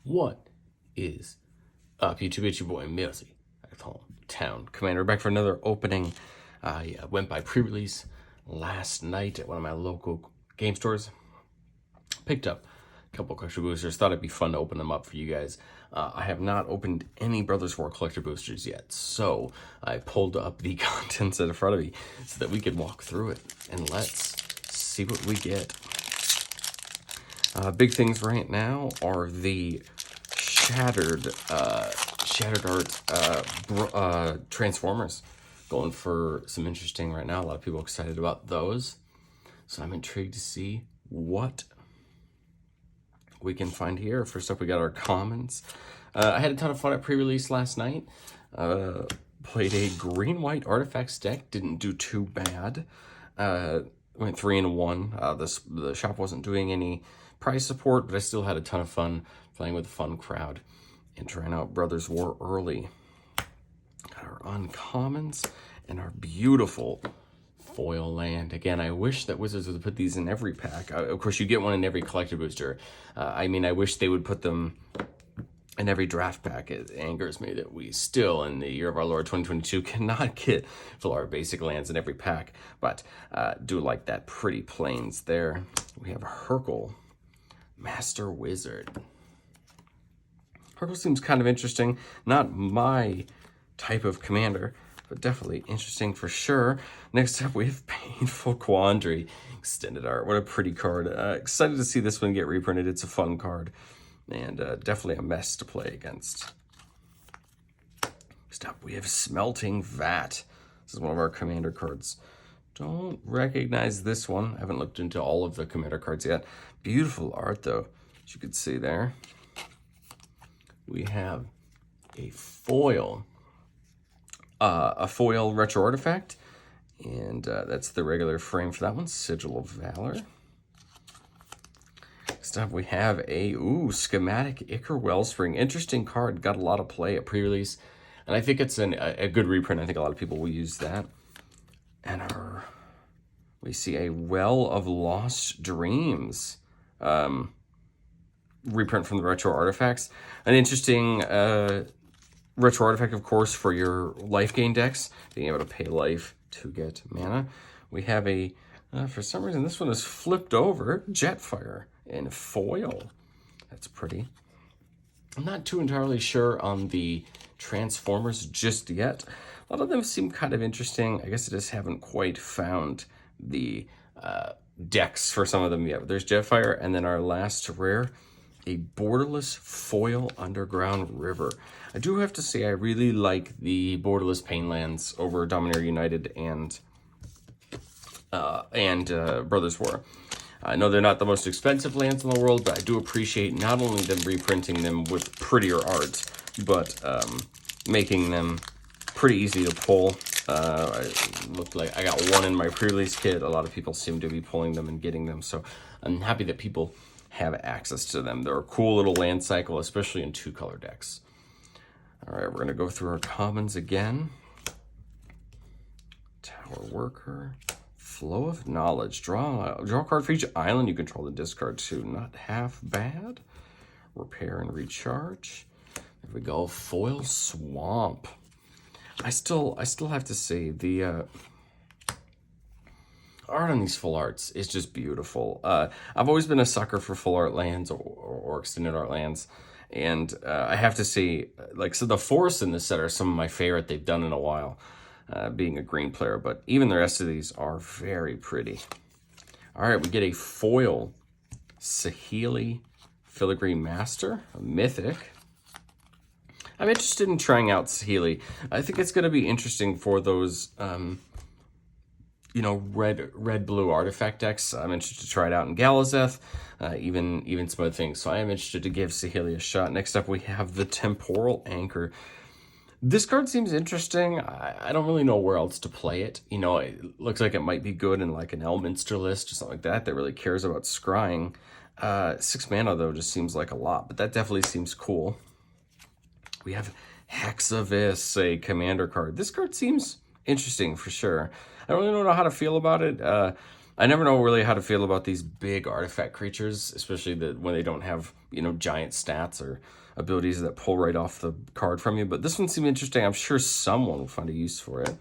What is up, YouTube? It's your boy Millzy, hometown commander, back for another opening. I went by pre-release last night at one of my local game stores. Picked up a couple collector boosters. Thought it'd be fun to open them up for you guys. I have not opened any Brothers War collector boosters yet, so I pulled up the contents in front of me so that we could walk through it, and let's see what we get. Big things right now are the Shattered Art Transformers. Going for some interesting right now. A lot of people are excited about those. So I'm intrigued to see what we can find here. First up, we got our commons. I had a ton of fun at pre-release last night. Played a green-white artifacts deck. Didn't do too bad. Went 3-1. The shop wasn't doing any prize support, but I still had a ton of fun playing with a fun crowd and trying out Brothers War early. Got our uncommons and our beautiful foil land. Again, I wish that Wizards would put these in every pack. Of course, you get one in every collector booster. I wish they would put them in every draft pack. It angers me that we still, in the year of our Lord 2022, cannot get full art basic lands in every pack. But do like that pretty plains there. We have Hercule, Master Wizard. Hercule seems kind of interesting. Not my type of commander, but definitely interesting for sure. Next up, we have Painful Quandary, extended art. What a pretty card. Excited to see this one get reprinted. It's a fun card, and definitely a mess to play against. Next up, we have Smelting Vat. This is one of our commander cards. Don't recognize this one. I haven't looked into all of the commander cards yet. Beautiful art, though, as you can see there. We have a foil retro artifact, and that's the regular frame for that one. Sigil of Valor. Next up, we have a schematic Ichor Wellspring. Interesting card. Got a lot of play at pre-release, and I think it's a good reprint. I think a lot of people will use that. And we see a Well of Lost Dreams reprint from the retro artifacts. An interesting retro artifact, of course, for your life gain decks, being able to pay life to get mana. We have a, for some reason, this one is flipped over, Jetfire in foil. That's pretty. I'm not too entirely sure on the Transformers just yet. A lot of them seem kind of interesting. I guess I just haven't quite found the decks for some of them yet. But there's Jetfire, and then our last rare, a borderless foil Underground River. I do have to say I really like the borderless Painlands over Dominator United and Brothers War. I know they're not the most expensive lands in the world, but I do appreciate not only them reprinting them with prettier art, but making them pretty easy to pull. Looked like I got one in my pre-release kit. A lot of people seem to be pulling them and getting them, so I'm happy that people have access to them. They're a cool little land cycle, especially in 2-color decks. All right, we're gonna go through our commons again. Tower Worker, Flow of Knowledge. Draw a card for each island you control, the discard 2. Not half bad. Repair and Recharge. There we go. Foil Swamp. I still have to say the art on these full arts is just beautiful. I've always been a sucker for full art lands or extended art lands, and I have to say, so the forests in this set are some of my favorite they've done in a while, being a green player, but even the rest of these are very pretty. All right, we get a foil Saheeli Filigree Master, a mythic. I'm interested in trying out Saheeli. I think it's going to be interesting for those red-blue artifact decks. I'm interested to try it out in Galazeth, even some other things. So I am interested to give Saheeli a shot. Next up, we have the Temporal Anchor. This card seems interesting. I don't really know where else to play it. It looks like it might be good in like an Elminster list or something like that really cares about scrying. 6 mana, though, just seems like a lot, but that definitely seems cool. We have Hexavis, a commander card. This card seems interesting for sure. I don't really know how to feel about it. I never know really how to feel about these big artifact creatures, especially when they don't have, giant stats or abilities that pull right off the card from you. But this one seemed interesting. I'm sure someone will find a use for it.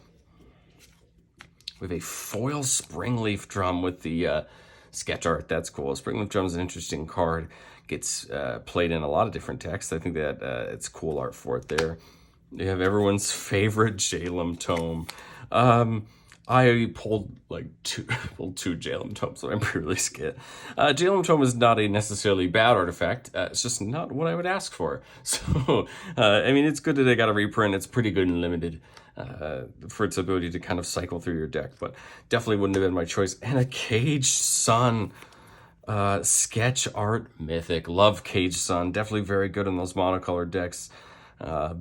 We have a foil Springleaf Drum with the sketch art. That's cool. Springleaf Drum is an interesting card. Gets played in a lot of different decks. I think that it's cool art for it there. You have everyone's favorite Jalem Tome. I pulled two Jalem Tomes, so I'm really scared. Jalem Tome is not a necessarily bad artifact. It's just not what I would ask for. So, I mean, it's good that I got a reprint. It's pretty good and limited for its ability to kind of cycle through your deck, but definitely wouldn't have been my choice. And a Cage Sun. Sketch art mythic. Love Cage Sun. Definitely very good in those monocolored decks.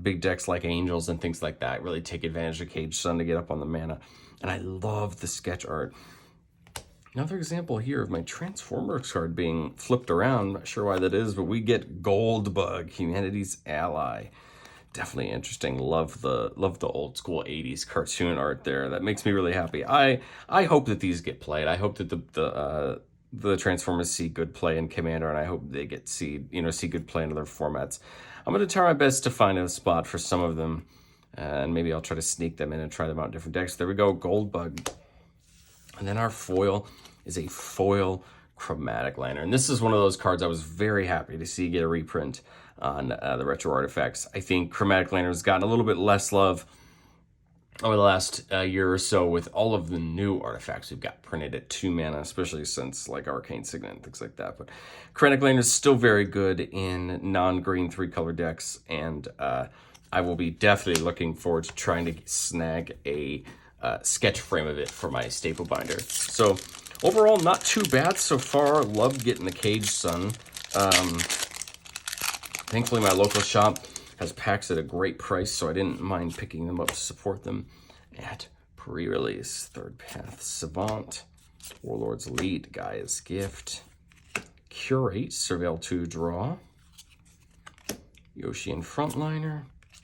Big decks like Angels and things like that really take advantage of Cage Sun to get up on the mana. And I love the sketch art. Another example here of my Transformers card being flipped around. I'm not sure why that is, but we get Goldbug, Humanity's Ally. Definitely interesting. Love the old school 80s cartoon art there. That makes me really happy. I hope that these get played. I hope that the Transformers see good play in Commander, and I hope they see good play in other formats. I'm going to try my best to find a spot for some of them, and maybe I'll try to sneak them in and try them out in different decks. There we go, Goldbug. And then our foil is a foil Chromatic Lantern. This is one of those cards I was very happy to see get a reprint on the Retro Artifacts. I think Chromatic Lantern has gotten a little bit less love over the last year or so with all of the new artifacts we've got printed at 2 mana, especially since like Arcane Signet and things like that. But Chromatic Lantern is still very good in non-green 3-color decks, and I will be definitely looking forward to trying to snag a sketch frame of it for my staple binder. So overall, not too bad so far. Love getting the Cage Sun. Thankfully, my local shop has packs at a great price, so I didn't mind picking them up to support them at pre-release. Third Path Savant, Warlord's Elite, Gaia's Gift, Curate, Surveil 2 Draw, Yoshian Frontliner,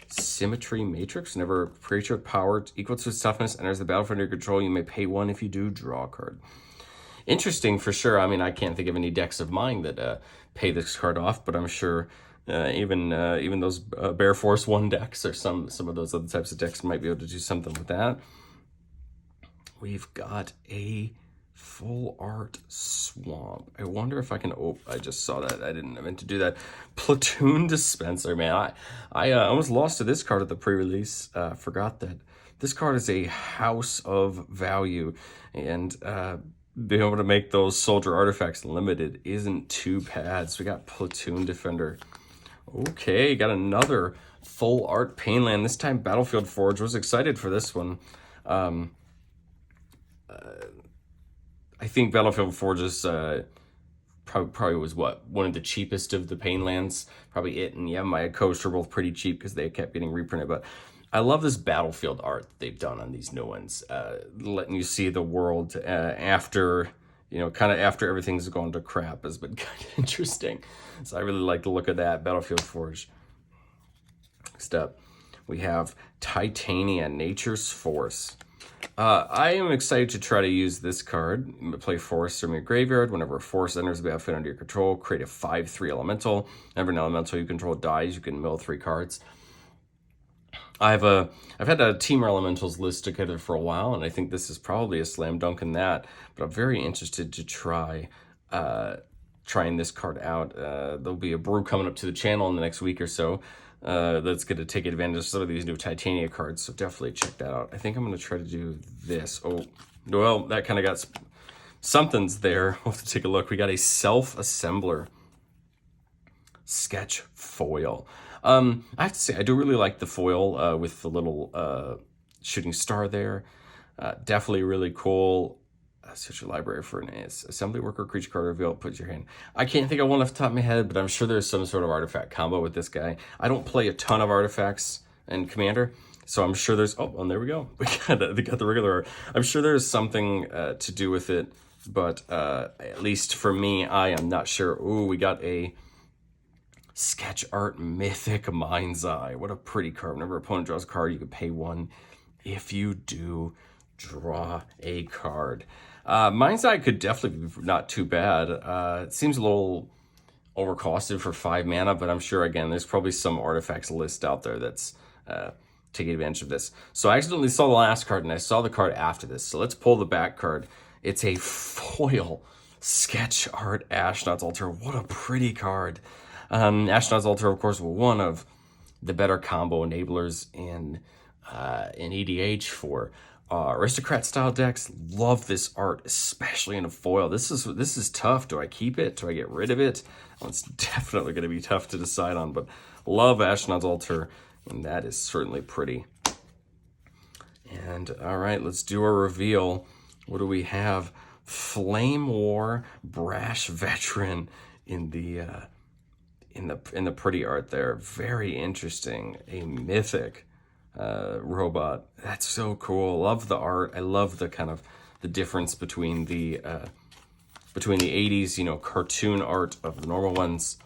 Symmetry Matrix. Whenever a creature with power equal to its toughness enters the battlefield under your control, you may pay 1. If you do, draw a card. Interesting for sure. I mean, I can't think of any decks of mine that pay this card off, but I'm sure even those Bear Force 1 decks or some of those other types of decks might be able to do something with that. We've got a full art Swamp. I wonder if I can. Oh, I just saw that. I didn't mean to do that. Platoon Dispenser, man. I almost lost to this card at the pre-release. Forgot that this card is a house of value, and being able to make those soldier artifacts limited isn't too bad. So we got Platoon Defender. Okay, got another full art Painland. This time Battlefield Forge. Was excited for this one. I think Battlefield Forge is probably was one of the cheapest of the Painlands. Probably it and Yamaya Coast are both pretty cheap because they kept getting reprinted. But I love this Battlefield art they've done on these new ones, letting you see the world after, kind of after everything's gone to crap has been kind of interesting. So I really like the look of that, Battlefield Forge. Next up, we have Titania, Nature's Force. I am excited to try to use this card. Play Force from your graveyard. Whenever a Force enters the battlefield under your control, create a 5/3 elemental. Whenever an elemental you control dies, you can mill 3 cards. I've had a Team Elementals list together for a while, and I think this is probably a slam dunk in that. But I'm very interested to trying this card out. There'll be a brew coming up to the channel in the next week or so. That's going to take advantage of some of these new Titania cards, so definitely check that out. I think I'm going to try to do this. Oh, well, that kind of got something's there. We'll have to take a look. We got a Self-Assembler sketch foil. I have to say, I do really like the foil with the little shooting star there. Definitely really cool. Search your library for an assembly worker creature card reveal. Put your hand. I can't think of one off the top of my head, but I'm sure there's some sort of artifact combo with this guy. I don't play a ton of artifacts in Commander, so I'm sure there's. Oh, and there we go. We got the regular. I'm sure there's something to do with it, but at least for me, I am not sure. Ooh, we got a sketch art mythic Mind's Eye. What a pretty card. Whenever opponent draws a card, you can pay 1. If you do, draw a card. Mind's could definitely be not too bad. It seems a little overcosted for 5 mana, but I'm sure, again, there's probably some artifacts list out there that's taking advantage of this. So I accidentally saw the last card, and I saw the card after this. So let's pull the back card. It's a foil sketch art Ashnod's Altar. What a pretty card. Ashnod's Altar, of course, one of the better combo enablers in EDH for aristocrat style decks. Love this art, especially in a foil. This is tough. Do I keep it? Do I get rid of it? Well, it's definitely going to be tough to decide on, but love Ashnod's Altar, and that is certainly pretty. And all right, let's do our reveal. What do we have? Flame War Brash Veteran in the pretty art there. Very interesting. A mythic robot. That's so cool. Love the art. I love the kind of the difference between the 80s, you know, cartoon art of the normal ones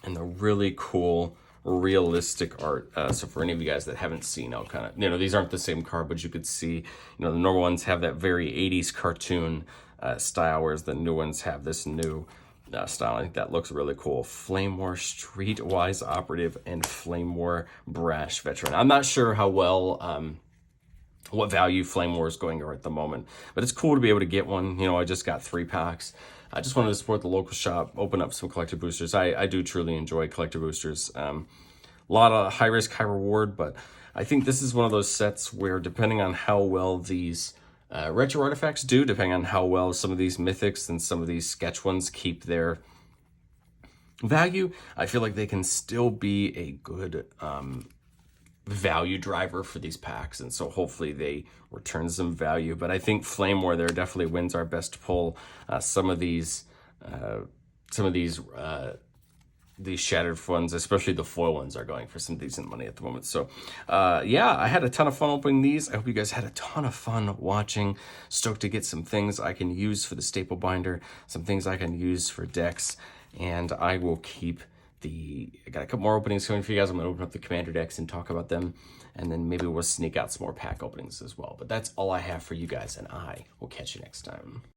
and the really cool realistic art. So for any of you guys that haven't seen, I'll kind of, you know, these aren't the same card, but you could see, you know, the normal ones have that very 80s cartoon style, whereas the new ones have this new style. I think that looks really cool. Flame War Streetwise Operative and Flame War Brash Veteran. I'm not sure how well, what value Flame War is going for at the moment, but it's cool to be able to get one. You know, I just got 3 packs. I just wanted to support the local shop, open up some collector boosters. I do truly enjoy collector boosters. A lot of high risk, high reward, but I think this is one of those sets where, depending on how well these retro artifacts do, depending on how well some of these mythics and some of these sketch ones keep their value, I feel like they can still be a good value driver for these packs, and so hopefully they return some value. But I think Flame War there definitely wins our best pull. Some of these shattered ones, especially the foil ones, are going for some decent money at the moment. So yeah, I had a ton of fun opening these. I hope you guys had a ton of fun watching. Stoked to get some things I can use for the staple binder, some things I can use for decks, and I will keep I got a couple more openings coming for you guys. I'm going to open up the commander decks and talk about them, and then maybe we'll sneak out some more pack openings as well. But that's all I have for you guys, and I will catch you next time.